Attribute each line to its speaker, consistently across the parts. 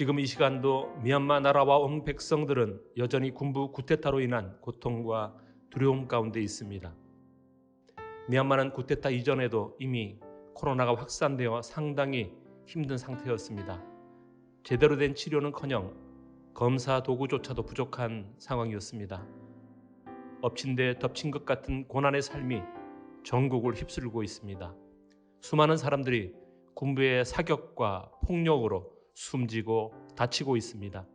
Speaker 1: 지금 이 시간도 미얀마 나라와 온 백성들은 여전히 군부 쿠데타로 인한 고통과 두려움 가운데 있습니다. 미얀마는 쿠데타 이전에도 이미 코로나가 확산되어 상당히 힘든 상태였습니다. 제대로 된 치료는커녕 검사 도구조차도 부족한 상황이었습니다. 엎친 데 덮친 것 같은 고난의 삶이 전국을 휩쓸고 있습니다. 수많은 사람들이 군부의 사격과 폭력으로 숨지고 다치고 있습니다.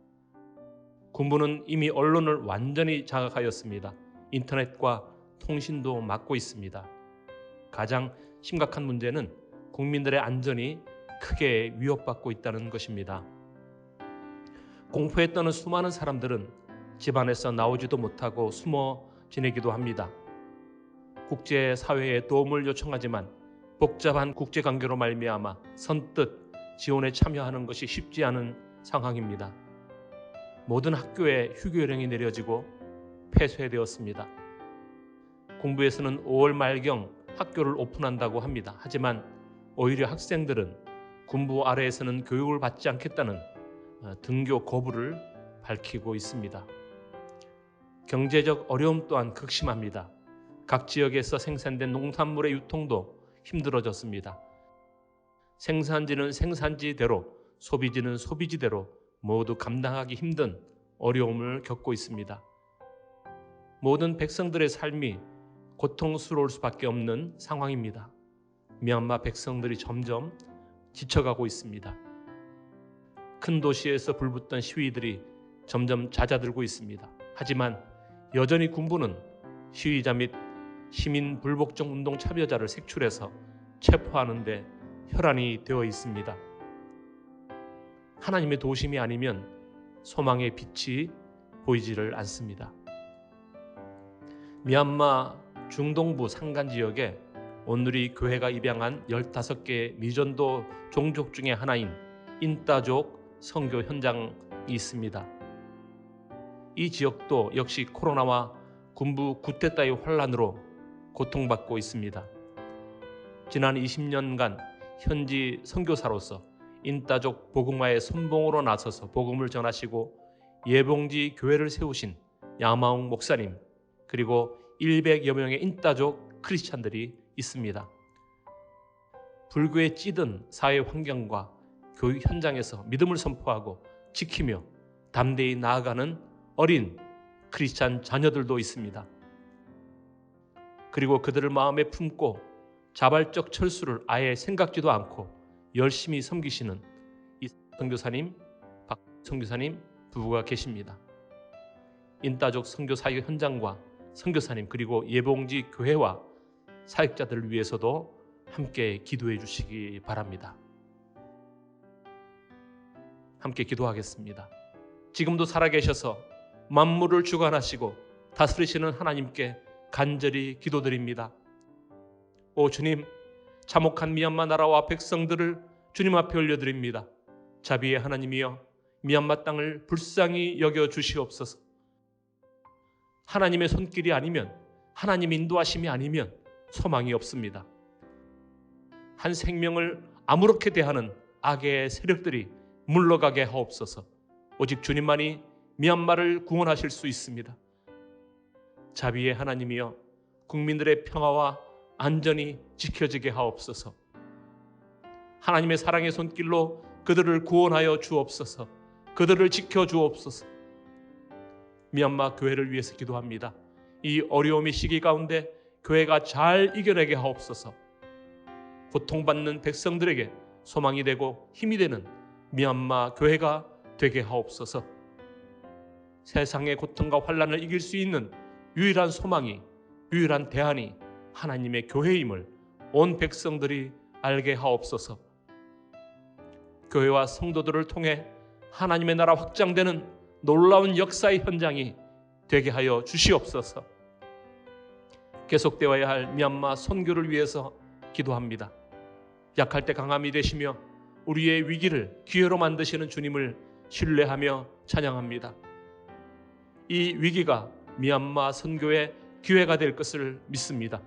Speaker 1: 군부는 이미 언론을 완전히 장악하였습니다. 인터넷과 통신도 막고 있습니다. 가장 심각한 문제는 국민들의 안전이 크게 위협받고 있다는 것입니다. 공포에 떠는 수많은 사람들은 집안에서 나오지도 못하고 숨어 지내기도 합니다. 국제사회에 도움을 요청하지만 복잡한 국제관계로 말미암아 선뜻 지원에 참여하는 것이 쉽지 않은 상황입니다. 모든 학교에 휴교령이 내려지고 폐쇄되었습니다. 군부에서는 5월 말경 학교를 오픈한다고 합니다. 하지만 오히려 학생들은 군부 아래에서는 교육을 받지 않겠다는 등교 거부를 밝히고 있습니다. 경제적 어려움 또한 극심합니다. 각 지역에서 생산된 농산물의 유통도 힘들어졌습니다. 생산지는 생산지대로, 소비지는 소비지대로 모두 감당하기 힘든 어려움을 겪고 있습니다. 모든 백성들의 삶이 고통스러울 수밖에 없는 상황입니다. 미얀마 백성들이 점점 지쳐가고 있습니다. 큰 도시에서 불붙던 시위들이 점점 잦아들고 있습니다. 하지만 여전히 군부는 시위자 및 시민 불복종 운동 참여자를 색출해서 체포하는 데 혈안이 되어 있습니다. 하나님의 도심이 아니면 소망의 빛이 보이지를 않습니다. 미얀마 중동부 산간 지역에 온누리 교회가 입양한 15개의 미전도 종족 중에 하나인 인따족 선교 현장이 있습니다. 이 지역도 역시 코로나와 군부 쿠데타의 환란으로 고통받고 있습니다. 지난 20년간 현지 선교사로서 인따족 복음화의 선봉으로 나서서 복음을 전하시고 예봉지 교회를 세우신 야마웅 목사님, 그리고 100여 명의 인따족 크리스찬들이 있습니다. 불교에 찌든 사회 환경과 교육 현장에서 믿음을 선포하고 지키며 담대히 나아가는 어린 크리스찬 자녀들도 있습니다. 그리고 그들을 마음에 품고 자발적 철수를 아예 생각지도 않고 열심히 섬기시는 이 선교사님, 박 선교사님 부부가 계십니다. 인따족 선교 사역 현장과 선교사님 그리고 예봉지 교회와 사역자들을 위해서도 함께 기도해 주시기 바랍니다. 함께 기도하겠습니다. 지금도 살아계셔서 만물을 주관하시고 다스리시는 하나님께 간절히 기도드립니다. 오 주님, 참혹한 미얀마 나라와 백성들을 주님 앞에 올려드립니다. 자비의 하나님이여, 미얀마 땅을 불쌍히 여겨 주시옵소서. 하나님의 손길이 아니면, 하나님 인도하심이 아니면 소망이 없습니다. 한 생명을 아무렇게 대하는 악의 세력들이 물러가게 하옵소서. 오직 주님만이 미얀마를 구원하실 수 있습니다. 자비의 하나님이여, 국민들의 평화와 안전이 지켜지게 하옵소서. 하나님의 사랑의 손길로 그들을 구원하여 주옵소서. 그들을 지켜주옵소서. 미얀마 교회를 위해서 기도합니다. 이 어려움의 시기 가운데 교회가 잘 이겨내게 하옵소서. 고통받는 백성들에게 소망이 되고 힘이 되는 미얀마 교회가 되게 하옵소서. 세상의 고통과 환난을 이길 수 있는 유일한 소망이, 유일한 대안이 하나님의 교회임을 온 백성들이 알게 하옵소서. 교회와 성도들을 통해 하나님의 나라 확장되는 놀라운 역사의 현장이 되게 하여 주시옵소서. 계속되어야 할 미얀마 선교를 위해서 기도합니다. 약할 때 강함이 되시며 우리의 위기를 기회로 만드시는 주님을 신뢰하며 찬양합니다. 이 위기가 미얀마 선교의 기회가 될 것을 믿습니다.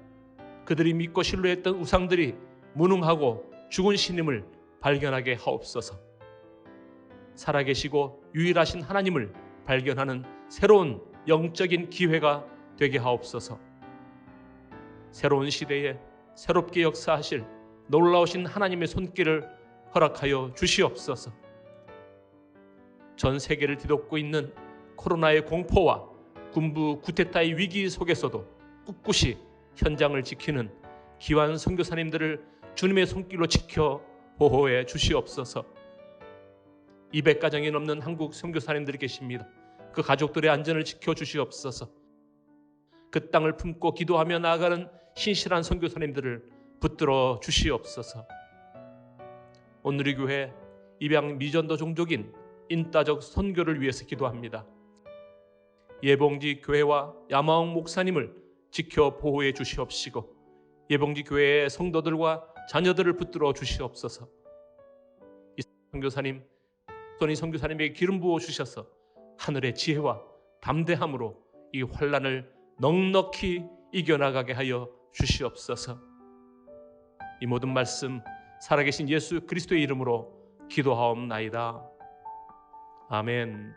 Speaker 1: 그들이 믿고 신뢰했던 우상들이 무능하고 죽은 신임을 발견하게 하옵소서. 살아계시고 유일하신 하나님을 발견하는 새로운 영적인 기회가 되게 하옵소서. 새로운 시대에 새롭게 역사하실 놀라우신 하나님의 손길을 허락하여 주시옵소서. 전 세계를 뒤덮고 있는 코로나의 공포와 군부 쿠데타의 위기 속에서도 꿋꿋이 현장을 지키는 귀한 선교사님들을 주님의 손길로 지켜 보호해 주시옵소서. 200가정이 넘는 한국 선교사님들이 계십니다. 그 가족들의 안전을 지켜 주시옵소서. 그 땅을 품고 기도하며 나아가는 신실한 선교사님들을 붙들어 주시옵소서. 오늘 이 교회 입양 미전도 종족인 인따적 선교를 위해서 기도합니다. 예봉지 교회와 야마옥 목사님을 지켜 보호해 주시옵시고 예봉지 교회의 성도들과 자녀들을 붙들어 주시옵소서. 이 선교사님, 손이 선교사님에게 기름 부어 주셔서 하늘의 지혜와 담대함으로 이 환난을 넉넉히 이겨나가게 하여 주시옵소서. 이 모든 말씀 살아계신 예수 그리스도의 이름으로 기도하옵나이다. 아멘.